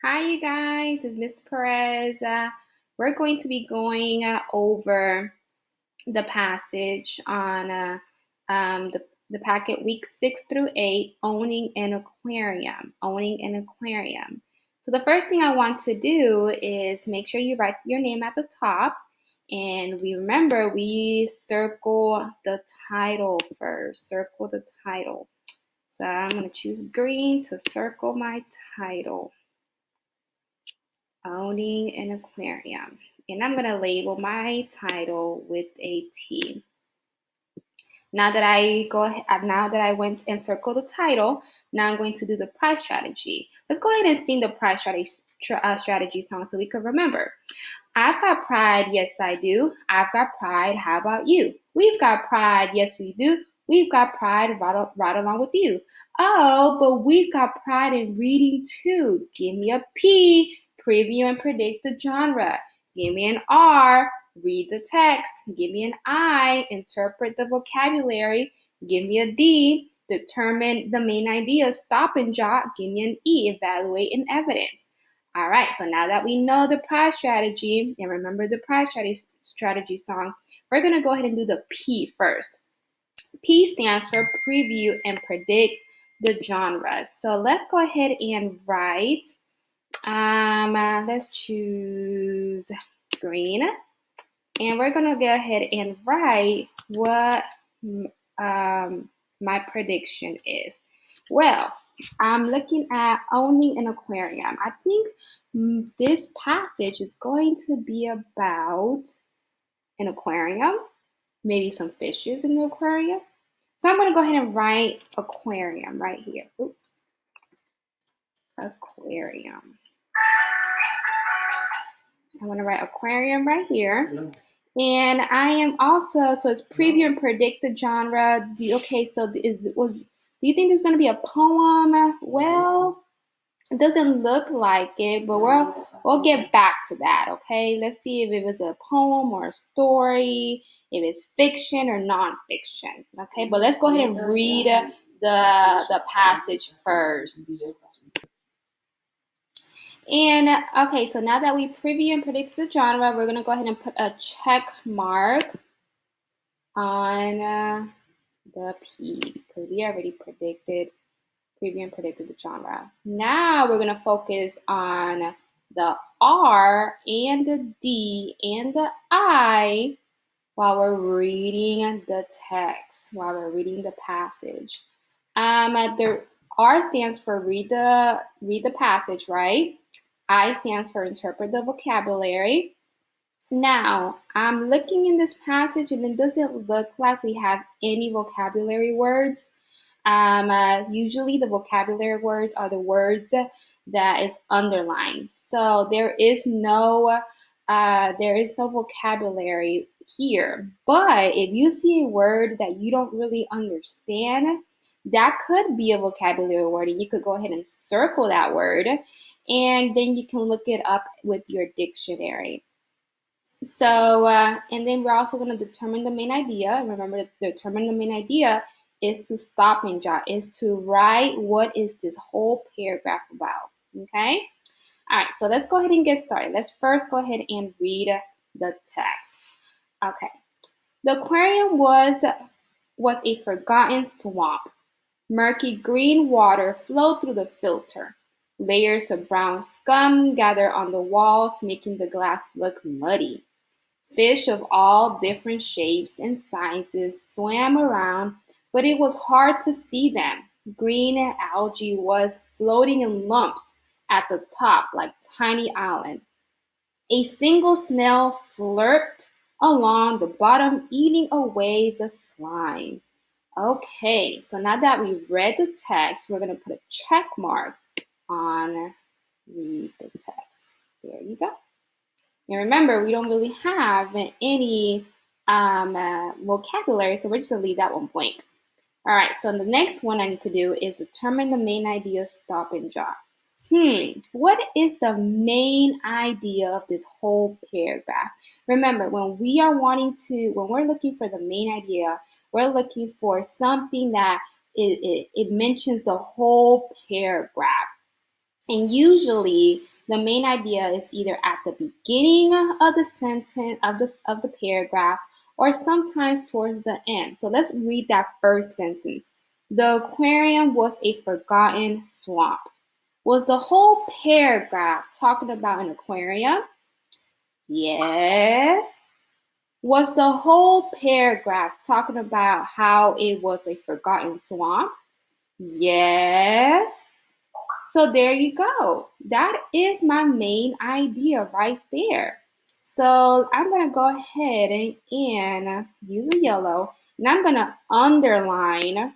Hi, you guys. It's Miss Perez. We're going to be going over the passage on the packet week 6 through 8, owning an aquarium. Owning an aquarium. So the first thing I want to do is make sure you write your name at the top, and we circle the title first. Circle the title. So I'm going to choose green to circle my title. Owning an aquarium. And I'm going to label my title with a T. Now that I went and circled the title, now I'm going to do the prize strategy. Let's go ahead and sing the prize strategy song so we can remember. I've got pride, yes I do. I've got pride, how about you? We've got pride, yes we do. We've got pride right along with you. Oh, but we've got pride in reading too. Give me a P, preview and predict the genre. Give me an R, read the text. Give me an I, interpret the vocabulary. Give me a D, determine the main idea, stop and jot. Give me an E, evaluate and evidence. All right, so now that we know the prize strategy and remember the prize strategy song, we're going to go ahead and do the P first. P stands for preview and predict the genres. So let's go ahead and write. Let's choose green. And we're going to go ahead and write what my prediction is. Well, I'm looking at owning an aquarium. I think this passage is going to be about an aquarium, maybe some fishes in the aquarium. So I'm going to go ahead and write aquarium right here. Oops. Aquarium. I'm going to write aquarium right here. And I am also, so it's preview and predict the genre. Do you think this is going to be a poem? Well, it doesn't look like it, but we'll get back to that, okay? Let's see if it was a poem or a story, if it's fiction or nonfiction, okay? But let's go ahead and read the passage first. And okay, so now that we preview and predict the genre, we're going to go ahead and put a check mark on the P because we already preview and predicted the genre. Now we're going to focus on the R and the D and the I while we're reading the text, while we're reading the passage. The R stands for read the passage, right? I stands for interpret the vocabulary. Now, I'm looking in this passage and it doesn't look like we have any vocabulary words. Usually the vocabulary words are the words that is underlined. So there is no vocabulary here. But if you see a word that you don't really understand, that could be a vocabulary word, and you could go ahead and circle that word, and then you can look it up with your dictionary. So, and then we're also going to determine the main idea. Remember, to determine the main idea is to stop and jot, is to write what is this whole paragraph about, okay? All right, so let's go ahead and get started. Let's first go ahead and read the text. Okay, the aquarium was a forgotten swamp. Murky green water flowed through the filter. Layers of brown scum gathered on the walls, making the glass look muddy. Fish of all different shapes and sizes swam around, but it was hard to see them. Green algae was floating in lumps at the top like tiny islands. A single snail slurped along the bottom, eating away the slime. Okay, so now that we read the text, we're going to put a check mark on read the text. There you go. And remember, we don't really have any vocabulary, so we're just going to leave that one blank. All right, so the next one I need to do is determine the main idea, stop and jot. What is the main idea of this whole paragraph? Remember, when we're looking for the main idea, we're looking for something that it mentions the whole paragraph. And usually the main idea is either at the beginning of the sentence of the paragraph or sometimes towards the end. So let's read that first sentence. The aquarium was a forgotten swamp. Was the whole paragraph talking about an aquarium? Yes. Was the whole paragraph talking about how it was a forgotten swamp? Yes. So there you go. That is my main idea right there. So I'm going to go ahead and use a yellow, and I'm going to underline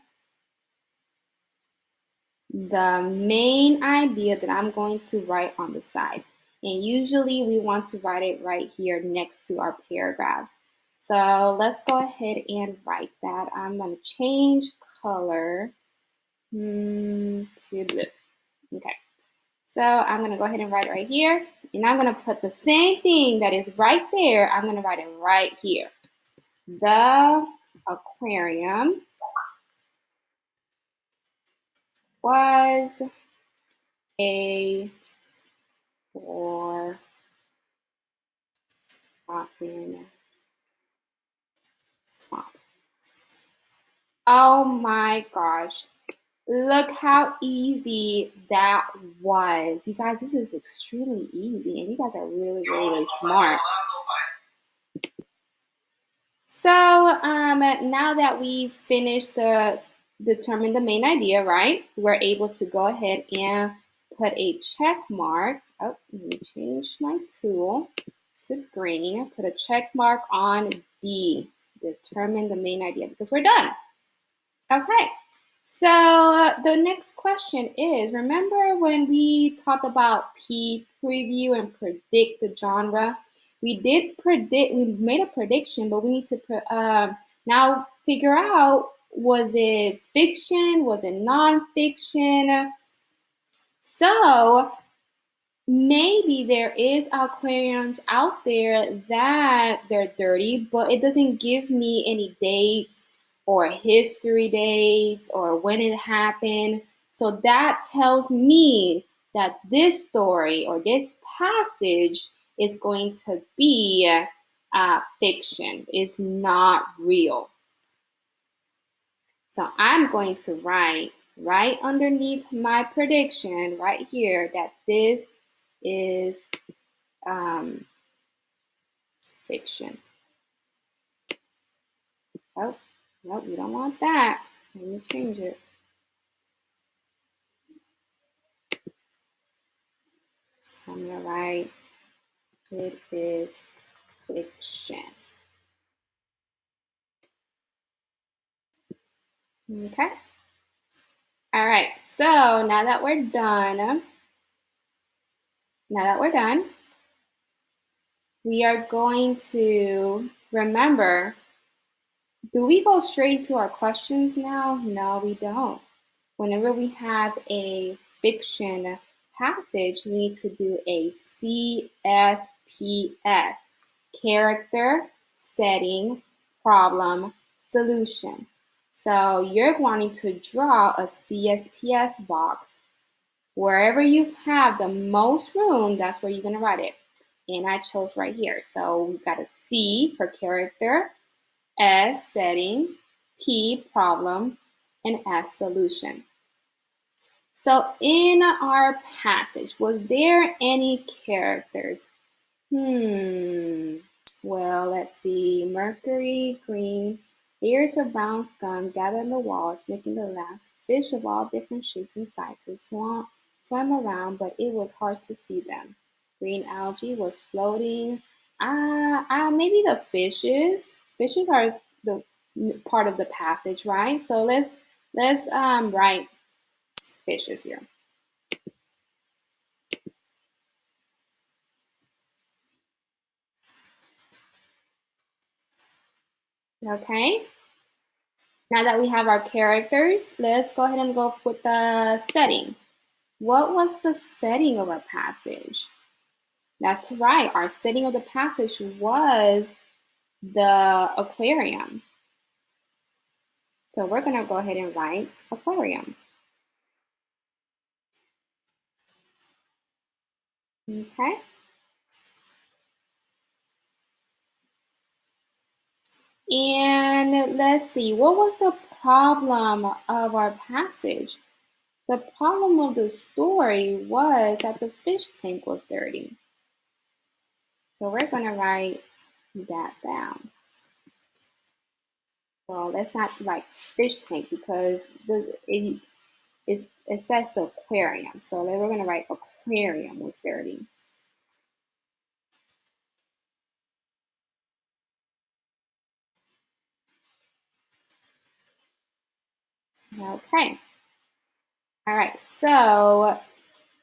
the main idea that I'm going to write on the side. And usually we want to write it right here next to our paragraphs. So let's go ahead and write that. I'm going to change color to blue. Okay. So I'm going to go ahead and write it right here. And I'm going to put the same thing that is right there. I'm going to write it right here. The aquarium was a forgotten swamp. Oh my gosh. Look how easy that was. You guys, this is extremely easy. And you guys are really, really smart. So now that we've finished the determine the main idea, right? We're able to go ahead and put a check mark. Oh, let me change my tool to green. Put a check mark on D. Determine the main idea because we're done. Okay. So the next question is, remember when we talked about preview and predict the genre? We made a prediction, but we need to now figure out, was it fiction? Was it nonfiction? So maybe there is aquariums out there that they're dirty, but it doesn't give me any dates or history dates or when it happened. So that tells me that this story or this passage is going to be fiction. It's not real. So I'm going to write right underneath my prediction right here that this is fiction. Oh, nope, we don't want that. Let me change it. I'm gonna write it is fiction. Okay. All right. So now that we're done, we are going to remember. Do we go straight to our questions now? No, we don't. Whenever we have a fiction passage, we need to do a CSPS, character, setting, problem, solution. So you're wanting to draw a CSPS box. Wherever you have the most room, that's where you're going to write it. And I chose right here. So we got a C for character, S setting, P problem, and S solution. So in our passage, was there any characters? Well, let's see. Mercury, green, layers of brown scum gathered on the walls, making the last fish of all different shapes and sizes swam around, but it was hard to see them. Green algae was floating. Maybe the fishes. Fishes are the part of the passage, right? So let's write fishes here. Okay. Now that we have our characters, let's go ahead and go with the setting. What was the setting of our passage? That's right. Our setting of the passage was the aquarium. So we're going to go ahead and write aquarium. Okay. And let's see, what was the problem of our passage? The problem of the story was that the fish tank was dirty. So we're going to write that down. Well, let's not write fish tank because it says the aquarium. So then we're going to write aquarium was dirty. Okay. All right. So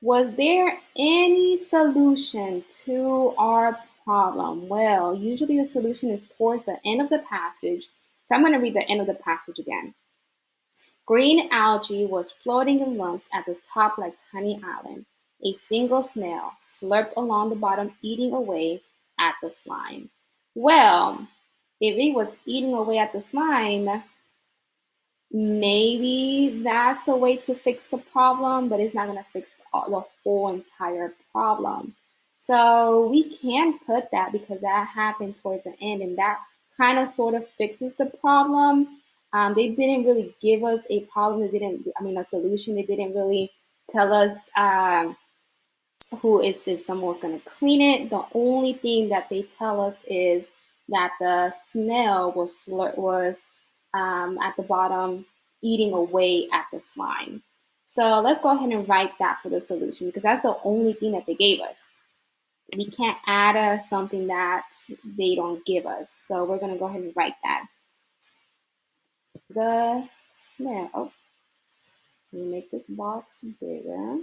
was there any solution to our problem? Well, usually the solution is towards the end of the passage. So I'm going to read the end of the passage again. Green algae was floating in lumps at the top like tiny island. A single snail slurped along the bottom, eating away at the slime. Well, if it was eating away at the slime, maybe that's a way to fix the problem, but it's not going to fix the whole entire problem. So we can put that because that happened towards the end, and that kind of sort of fixes the problem. They didn't really give us a problem. They didn't, I mean, a solution. They didn't really tell us who is if someone's going to clean it. The only thing that they tell us is that the snail was at the bottom eating away at the slime. So let's go ahead and write that for the solution because that's the only thing that they gave us. We can't add something that they don't give us. So we're going to go ahead and write that. The snail. Oh, let me make this box bigger.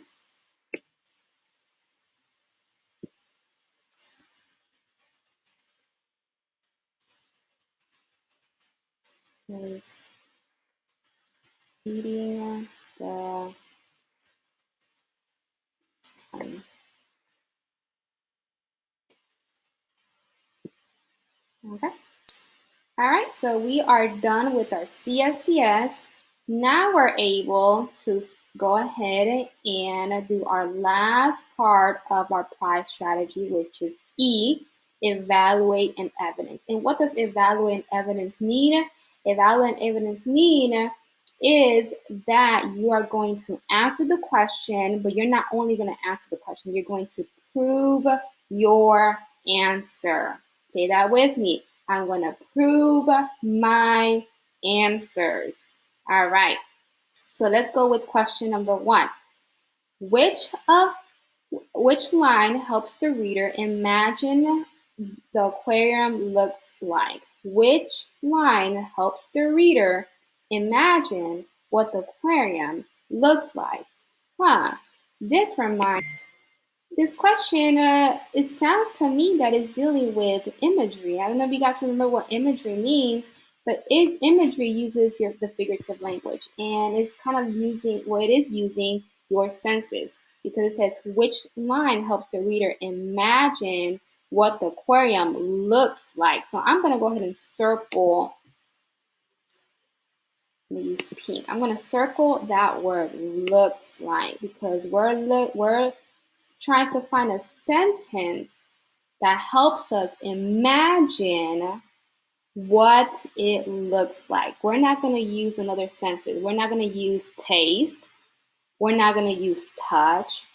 Is eating the slime. Okay. All right, so we are done with our CSPS. Now we're able to go ahead and do our last part of our prize strategy, which is E, evaluate and evidence. And what does evaluate and evidence mean? Evaluate and evidence mean is that you are going to answer the question, but you're not only going to answer the question, you're going to prove your answer. Say that with me. I'm going to prove my answers. All right. So let's go with question number 1. Which line helps the reader imagine the aquarium looks like? Which line helps the reader imagine what the aquarium looks like? Huh. This reminds This question, it sounds to me that it's dealing with imagery. I don't know if you guys remember what imagery means, but imagery uses the figurative language, and it's kind of using, well, it is using your senses because it says which line helps the reader imagine what the aquarium looks like. So I'm going to go ahead and circle, let me use pink. I'm going to circle that word looks like because we're trying to find a sentence that helps us imagine what it looks like. We're not going to use another senses. We're not going to use taste. We're not going to use touch.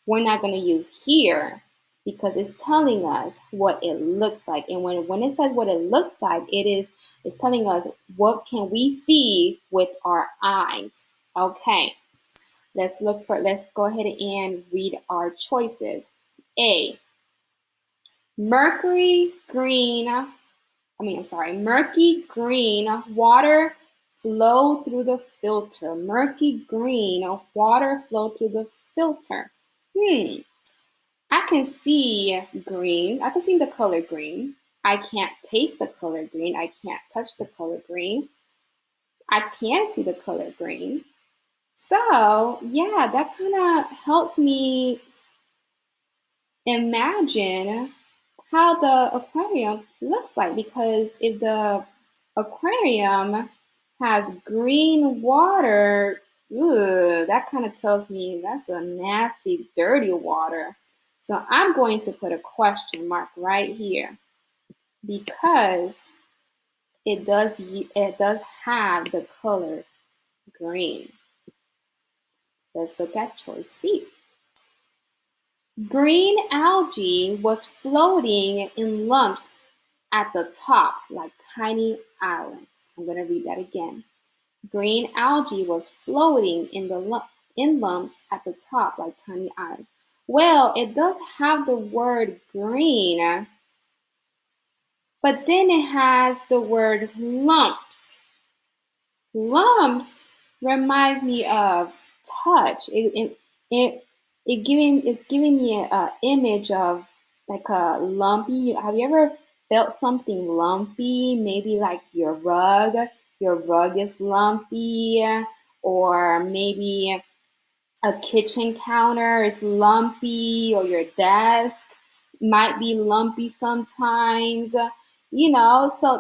We're not going to use hear because it's telling us what it looks like. And when it says what it looks like, it's telling us what can we see with our eyes. Okay. Let's go ahead and read our choices. A, mercury green, murky green water flow through the filter. Murky green water flow through the filter. I can see green. I can see the color green. I can't taste the color green. I can't touch the color green. I can see the color green. So, yeah, that kind of helps me imagine how the aquarium looks like because if the aquarium has green water, that kind of tells me that's a nasty, dirty water. So I'm going to put a question mark right here because it does have the color green. Let's look at choice B. Green algae was floating in lumps at the top like tiny islands. I'm going to read that again. Green algae was floating in lumps at the top like tiny islands. Well, it does have the word green, but then it has the word lumps. Lumps reminds me of touch. It's giving me an image of like a lumpy. Have you ever felt something lumpy? Maybe like your rug. Your rug is lumpy, or maybe a kitchen counter is lumpy, or your desk might be lumpy sometimes. So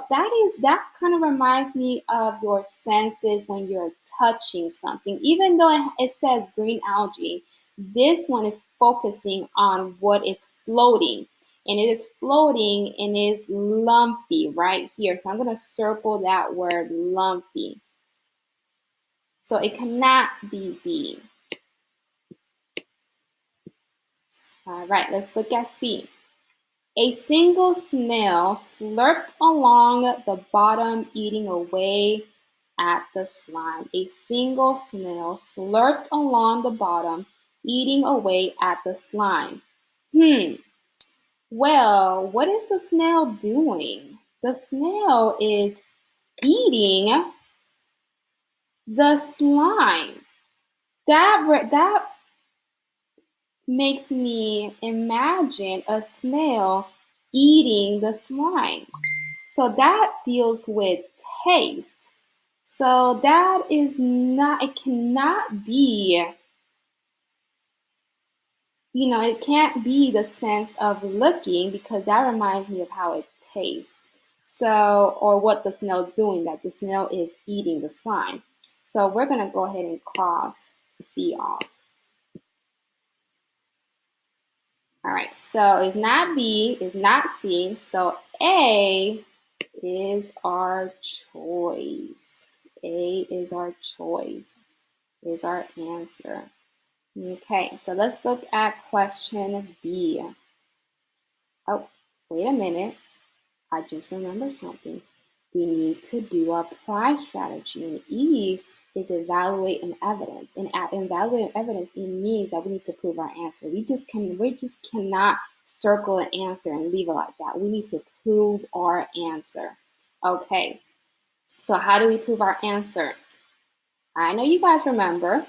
that kind of reminds me of your senses when you're touching something. Even though it says green algae, this one is focusing on what is floating, and it is floating and is lumpy right here. So I'm going to circle that word lumpy. So it cannot be B. All right, let's look at C. A single snail slurped along the bottom, eating away at the slime. A single snail slurped along the bottom, eating away at the slime. Well, what is the snail doing? The snail is eating the slime. That makes me imagine a snail eating the slime. So that deals with taste. So that is not, it cannot be, it can't be the sense of looking because that reminds me of how it tastes. So, or what the snail doing, that the snail is eating the slime. So we're going to go ahead and cross C off. All right, so it's not B, it's not C, so A is our choice. A is our choice, is our answer. Okay, so let's look at question B. Oh, wait a minute. I just remembered something. We need to do our prize strategy. And E is evaluating evidence. And evaluating evidence, it means that we need to prove our answer. We just cannot circle an answer and leave it like that. We need to prove our answer. Okay. So how do we prove our answer? I know you guys remember.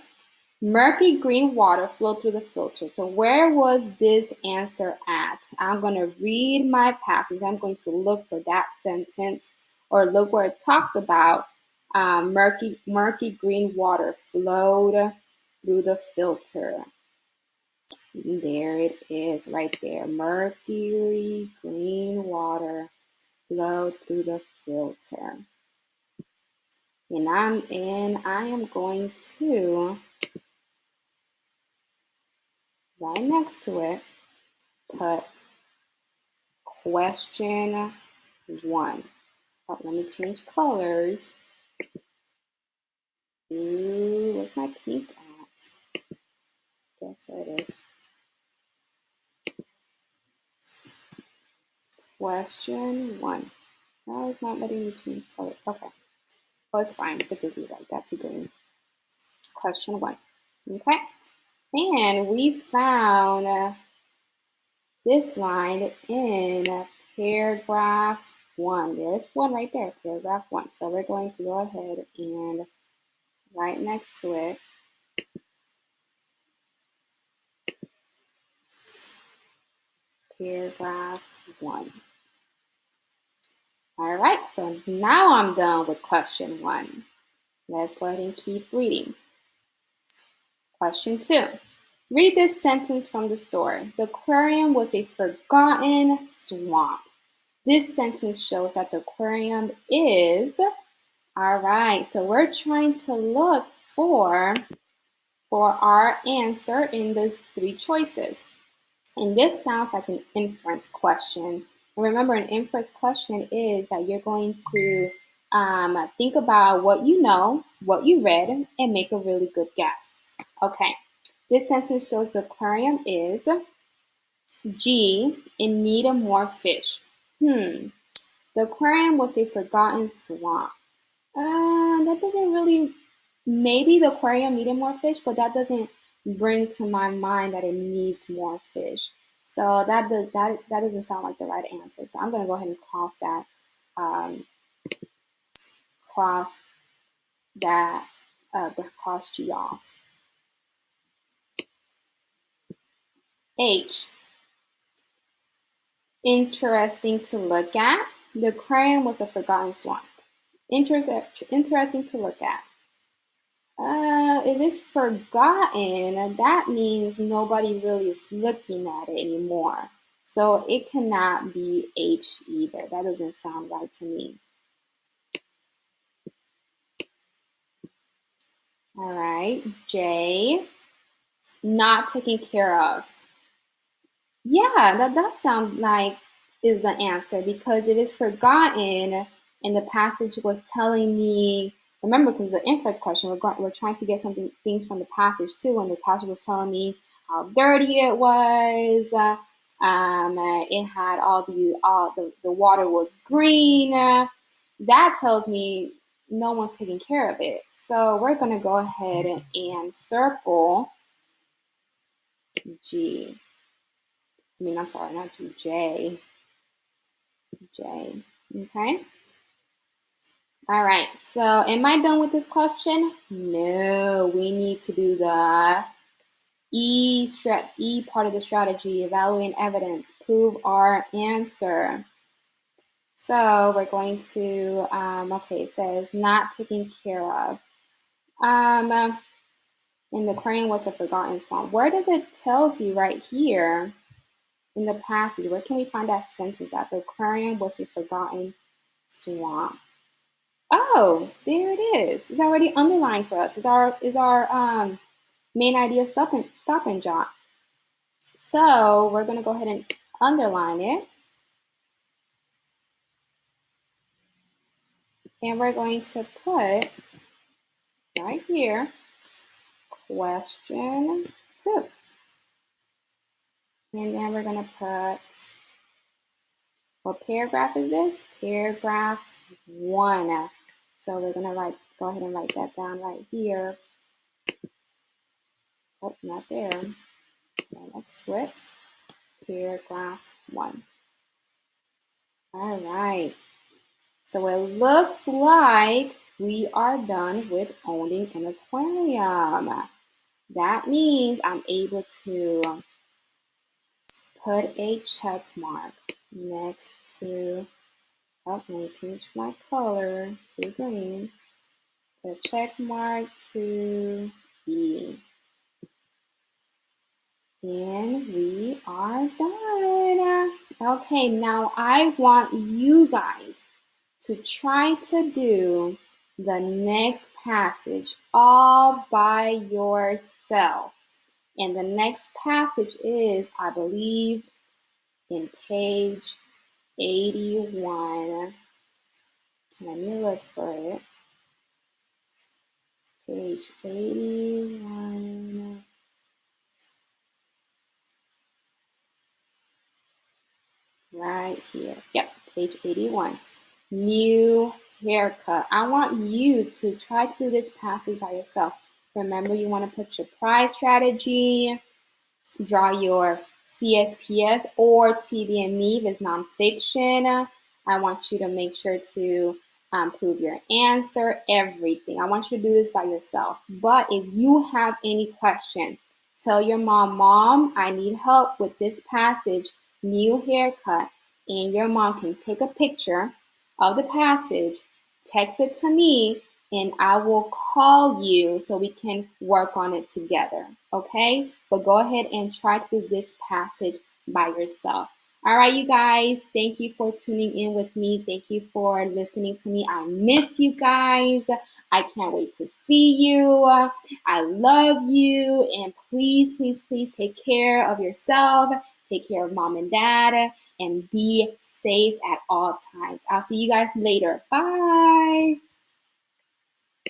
Murky green water flowed through the filter. So where was this answer at? I'm going to read my passage. I'm going to look for that sentence or look where it talks about murky green water flowed through the filter. There it is right there. Mercury green water flowed through the filter. And I am going to right next to it put question 1. Oh, let me change colors. Ooh, where's my pink at? Yes, there it is. Question 1. No, it's not letting me change color. Okay. Oh, it's fine. It just be like that's a green. Question 1. Okay. And we found this line in paragraph 1. There's one right there, paragraph 1. So we're going to go ahead and right next to it, paragraph 1. All right, so now I'm done with question 1. Let's go ahead and keep reading. Question 2. Read this sentence from the story. The aquarium was a forgotten swamp. This sentence shows that the aquarium is, all right, so we're trying to look for our answer in those 3 choices. And this sounds like an inference question. And remember, an inference question is that you're going to think about what you know, what you read, and make a really good guess. Okay, this sentence shows the aquarium is G, in need of more fish. The aquarium was a forgotten swamp. That doesn't really. Maybe the aquarium needed more fish, but that doesn't bring to my mind that it needs more fish. So that doesn't sound like the right answer. So I'm gonna go ahead and um, cross that, cross G off. H, interesting to look at. The aquarium was a forgotten swamp. Interesting to look at. If it's forgotten, that means nobody really is looking at it anymore. So it cannot be H either. That doesn't sound right to me. All right, J, not taken care of. Yeah, that does sound like is the answer because if it's forgotten and the passage was telling me, remember, because the inference question, we're trying to get things from the passage too, and the passage was telling me how dirty it was. It had the water was green. That tells me no one's taking care of it. So we're gonna go ahead and circle G. I'm sorry, not G, J. J. Okay. All right. So am I done with this question? No, we need to do the E part of the strategy, evaluate evidence, prove our answer. So we're going to, okay, it says not taken care of. And the aquarium was a forgotten swamp. Where does it tells you right here in the passage? Where can we find that sentence at? The aquarium was a forgotten swamp. Oh, there it is. It's already underlined for us. It's our main idea stop and jot. So we're gonna go ahead and underline it. And we're going to put right here question 2. And then we're gonna put, what paragraph is this? Paragraph 1. So we're gonna go ahead and write that down right here. Oh, not there. Next to it. Paragraph 1. All right. So it looks like we are done with owning an aquarium. That means I'm able to put a check mark next to, oh, let me change my color to green. Put a check mark to E. And we are done. Okay, now I want you guys to try to do the next passage all by yourself. And the next passage is, I believe, in page 81. Let me look for it. Page 81. Right here. Yep, page 81. New haircut. I want you to try to do this passage by yourself. Remember, you want to put your prize strategy, draw your CSPS or TV and Me if it's nonfiction. I want you to make sure to prove your answer, everything. I want you to do this by yourself. But if you have any question, tell your mom, I need help with this passage, new haircut, and your mom can take a picture of the passage, text it to me, and I will call you so we can work on it together. Okay? But go ahead and try to do this passage by yourself. All right, you guys, thank you for tuning in with me. Thank you for listening to me. I miss you guys. I can't wait to see you. I love you. And please, please, please take care of yourself. take care of mom and dad, and be safe at all times. I'll see you guys later. Bye.